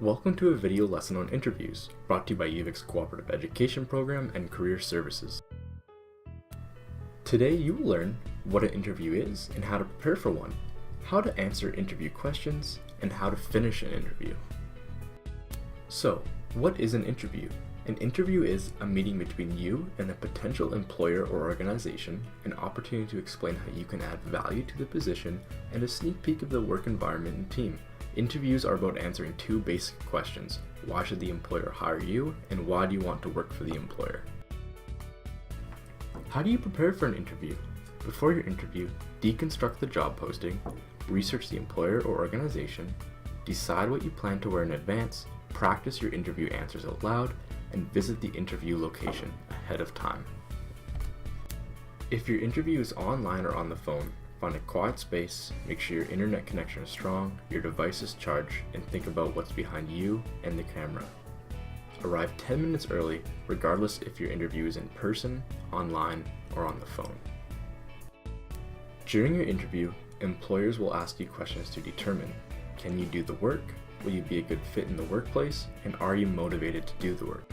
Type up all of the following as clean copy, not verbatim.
Welcome to a video lesson on interviews, brought to you by UVic's Cooperative Education Program and Career Services. Today you will learn what an interview is and how to prepare for one, how to answer interview questions, and how to finish an interview. So, what is an interview? An interview is a meeting between you and a potential employer or organization, an opportunity to explain how you can add value to the position, and a sneak peek of the work environment and team. Interviews are about answering two basic questions. Why should the employer hire you, and why do you want to work for the employer? How do you prepare for an interview? Before your interview, deconstruct the job posting, research the employer or organization, decide what you plan to wear in advance, practice your interview answers out loud, and visit the interview location ahead of time. If your interview is online or on the phone, find a quiet space, make sure your internet connection is strong, your device is charged, and think about what's behind you and the camera. Arrive 10 minutes early, regardless if your interview is in person, online, or on the phone. During your interview, employers will ask you questions to determine, can you do the work? Will you be a good fit in the workplace? And are you motivated to do the work?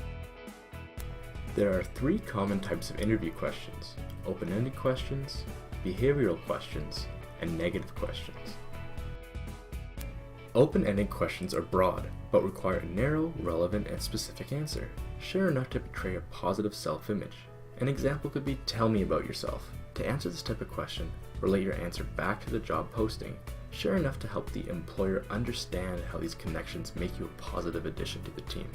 There are three common types of interview questions: open-ended questions, behavioral questions, and negative questions. Open-ended questions are broad, but require a narrow, relevant, and specific answer. Share enough to portray a positive self-image. An example could be, tell me about yourself. To answer this type of question, relate your answer back to the job posting. Share enough to help the employer understand how these connections make you a positive addition to the team.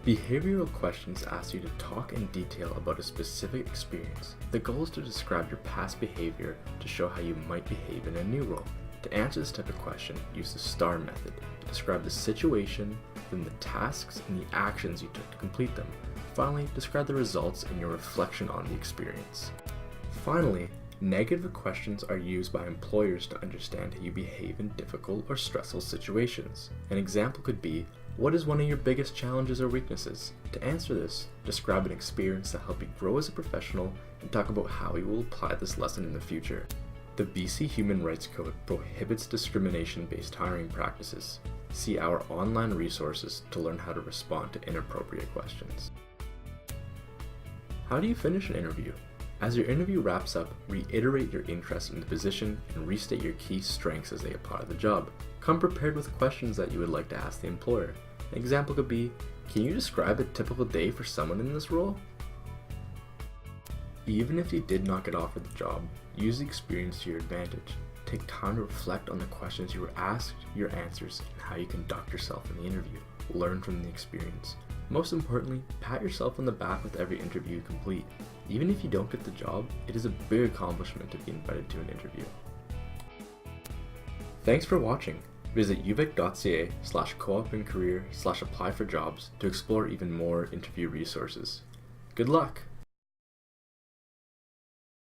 Behavioral questions ask you to talk in detail about a specific experience. The goal is to describe your past behavior to show how you might behave in a new role. To answer this type of question, use the STAR method. Describe the situation, then the tasks and the actions you took to complete them. Finally, describe the results and your reflection on the experience. Finally, negative questions are used by employers to understand how you behave in difficult or stressful situations. An example could be, what is one of your biggest challenges or weaknesses? To answer this, describe an experience that helped you grow as a professional and talk about how you will apply this lesson in the future. The BC Human Rights Code prohibits discrimination-based hiring practices. See our online resources to learn how to respond to inappropriate questions. How do you finish an interview? As your interview wraps up, reiterate your interest in the position and restate your key strengths as they apply to the job. Come prepared with questions that you would like to ask the employer. An example could be, can you describe a typical day for someone in this role? Even if you did not get offered the job, use the experience to your advantage. Take time to reflect on the questions you were asked, your answers, and how you conduct yourself in the interview. Learn from the experience. Most importantly, pat yourself on the back with every interview you complete. Even if you don't get the job, it is a big accomplishment to be invited to an interview. Thanks for watching. Visit uvic.ca/coop-and-career/apply for jobs to explore even more interview resources. Good luck!